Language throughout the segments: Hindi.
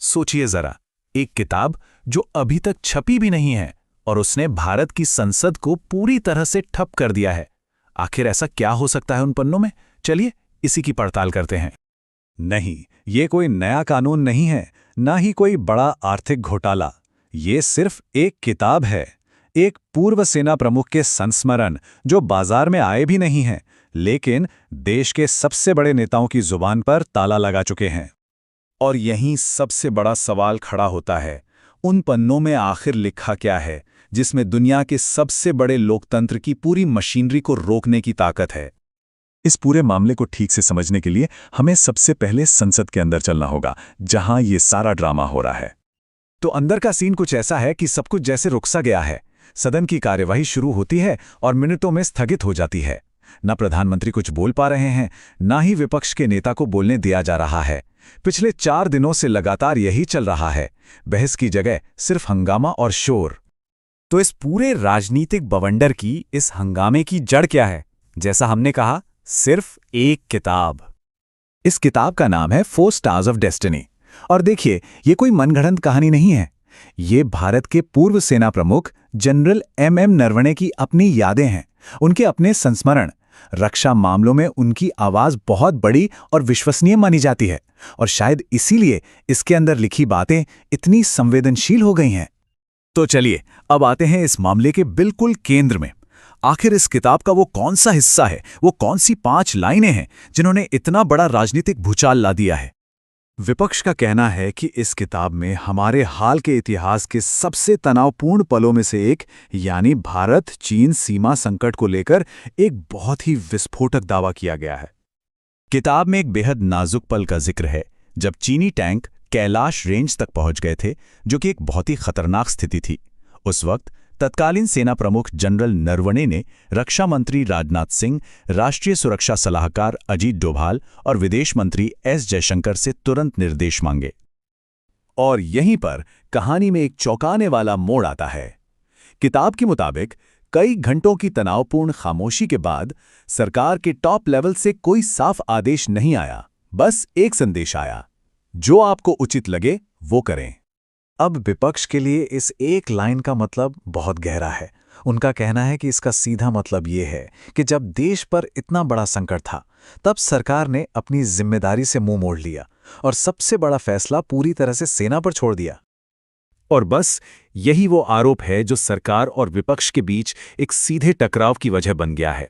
सोचिए जरा, एक किताब जो अभी तक छपी भी नहीं है और उसने भारत की संसद को पूरी तरह से ठप कर दिया है। आखिर ऐसा क्या हो सकता है उन पन्नों में? चलिए इसी की पड़ताल करते हैं। नहीं, ये कोई नया कानून नहीं है, ना ही कोई बड़ा आर्थिक घोटाला। ये सिर्फ एक किताब है, एक पूर्व सेना प्रमुख के संस्मरण जो बाजार में आए भी नहीं हैं, लेकिन देश के सबसे बड़े नेताओं की जुबान पर ताला लगा चुके हैं। और यहीं सबसे बड़ा सवाल खड़ा होता है, उन पन्नों में आखिर लिखा क्या है जिसमें दुनिया के सबसे बड़े लोकतंत्र की पूरी मशीनरी को रोकने की ताकत है? इस पूरे मामले को ठीक से समझने के लिए हमें सबसे पहले संसद के अंदर चलना होगा, जहां ये सारा ड्रामा हो रहा है। तो अंदर का सीन कुछ ऐसा है कि सब कुछ जैसे रुक सा गया है। सदन की कार्यवाही शुरू होती है और मिनटों में स्थगित हो जाती है। न प्रधानमंत्री कुछ बोल पा रहे हैं, ना ही विपक्ष के नेता को बोलने दिया जा रहा है। पिछले 4 दिनों से लगातार यही चल रहा है, बहस की जगह सिर्फ हंगामा और शोर। तो इस पूरे राजनीतिक बवंडर की, इस हंगामे की जड़ क्या है? जैसा हमने कहा, सिर्फ एक किताब। इस किताब का नाम है 4 स्टार्स ऑफ डेस्टिनी। और देखिए, ये कोई मनगढ़ंत कहानी नहीं है। ये भारत के पूर्व सेना प्रमुख जनरल एम नरवणे की अपनी यादें हैं, उनके अपने संस्मरण। रक्षा मामलों में उनकी आवाज बहुत बड़ी और विश्वसनीय मानी जाती है, और शायद इसीलिए इसके अंदर लिखी बातें इतनी संवेदनशील हो गई हैं। तो चलिए अब आते हैं इस मामले के बिल्कुल केंद्र में। आखिर इस किताब का वो कौन सा हिस्सा है, वो कौन सी 5 लाइनें हैं जिन्होंने इतना बड़ा राजनीतिक भूचाल ला दिया है? विपक्ष का कहना है कि इस किताब में हमारे हाल के इतिहास के सबसे तनावपूर्ण पलों में से एक, यानी भारत चीन सीमा संकट को लेकर एक बहुत ही विस्फोटक दावा किया गया है। किताब में एक बेहद नाजुक पल का जिक्र है, जब चीनी टैंक कैलाश रेंज तक पहुंच गए थे, जो कि एक बहुत ही खतरनाक स्थिति थी। उस वक्त तत्कालीन सेना प्रमुख जनरल नरवणे ने रक्षा मंत्री राजनाथ सिंह, राष्ट्रीय सुरक्षा सलाहकार अजीत डोभाल और विदेश मंत्री एस जयशंकर से तुरंत निर्देश मांगे। और यहीं पर कहानी में एक चौंकाने वाला मोड़ आता है। किताब के मुताबिक कई घंटों की तनावपूर्ण खामोशी के बाद सरकार के टॉप लेवल से कोई साफ आदेश नहीं आया, बस एक संदेश आया, जो आपको उचित लगे वो करें। अब विपक्ष के लिए इस एक लाइन का मतलब बहुत गहरा है। उनका कहना है कि इसका सीधा मतलब ये है कि जब देश पर इतना बड़ा संकट था, तब सरकार ने अपनी जिम्मेदारी से मुंह मोड़ लिया और सबसे बड़ा फैसला पूरी तरह से सेना पर छोड़ दिया। और बस यही वो आरोप है जो सरकार और विपक्ष के बीच एक सीधे टकराव की वजह बन गया है।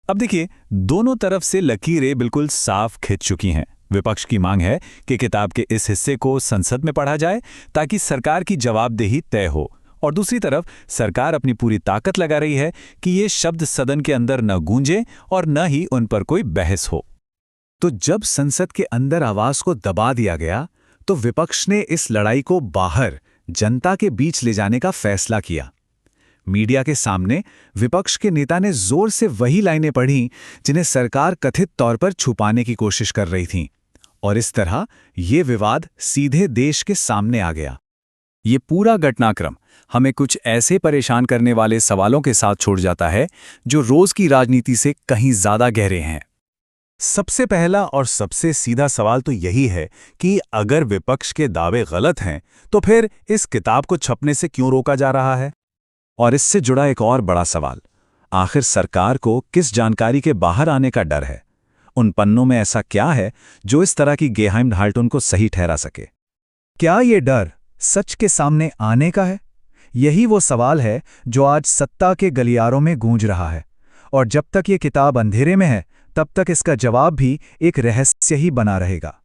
अब देखिए, दोनों तरफ से लकीरें बिल्कुल साफ खिंच चुकी हैं। विपक्ष की मांग है कि किताब के इस हिस्से को संसद में पढ़ा जाए ताकि सरकार की जवाबदेही तय हो, और दूसरी तरफ सरकार अपनी पूरी ताकत लगा रही है कि ये शब्द सदन के अंदर न गूंजे और न ही उन पर कोई बहस हो। तो जब संसद के अंदर आवाज को दबा दिया गया, तो विपक्ष ने इस लड़ाई को बाहर जनता के बीच ले जाने का फैसला किया। मीडिया के सामने विपक्ष के नेता ने जोर से वही लाइनें पढ़ीं जिन्हें सरकार कथित तौर पर छुपाने की कोशिश कर रही थी, और इस तरह ये विवाद सीधे देश के सामने आ गया। ये पूरा घटनाक्रम हमें कुछ ऐसे परेशान करने वाले सवालों के साथ छोड़ जाता है जो रोज की राजनीति से कहीं ज्यादा गहरे हैं। सबसे पहला और सबसे सीधा सवाल तो यही है कि अगर विपक्ष के दावे गलत हैं, तो फिर इस किताब को छपने से क्यों रोका जा रहा है? और इससे जुड़ा एक और बड़ा सवाल, आखिर सरकार को किस जानकारी के बाहर आने का डर है? उन पन्नों में ऐसा क्या है जो इस तरह की गेहाइमहाल्टुन को सही ठहरा सके? क्या ये डर सच के सामने आने का है? यही वो सवाल है जो आज सत्ता के गलियारों में गूंज रहा है, और जब तक ये किताब अंधेरे में है, तब तक इसका जवाब भी एक रहस्य ही बना रहेगा।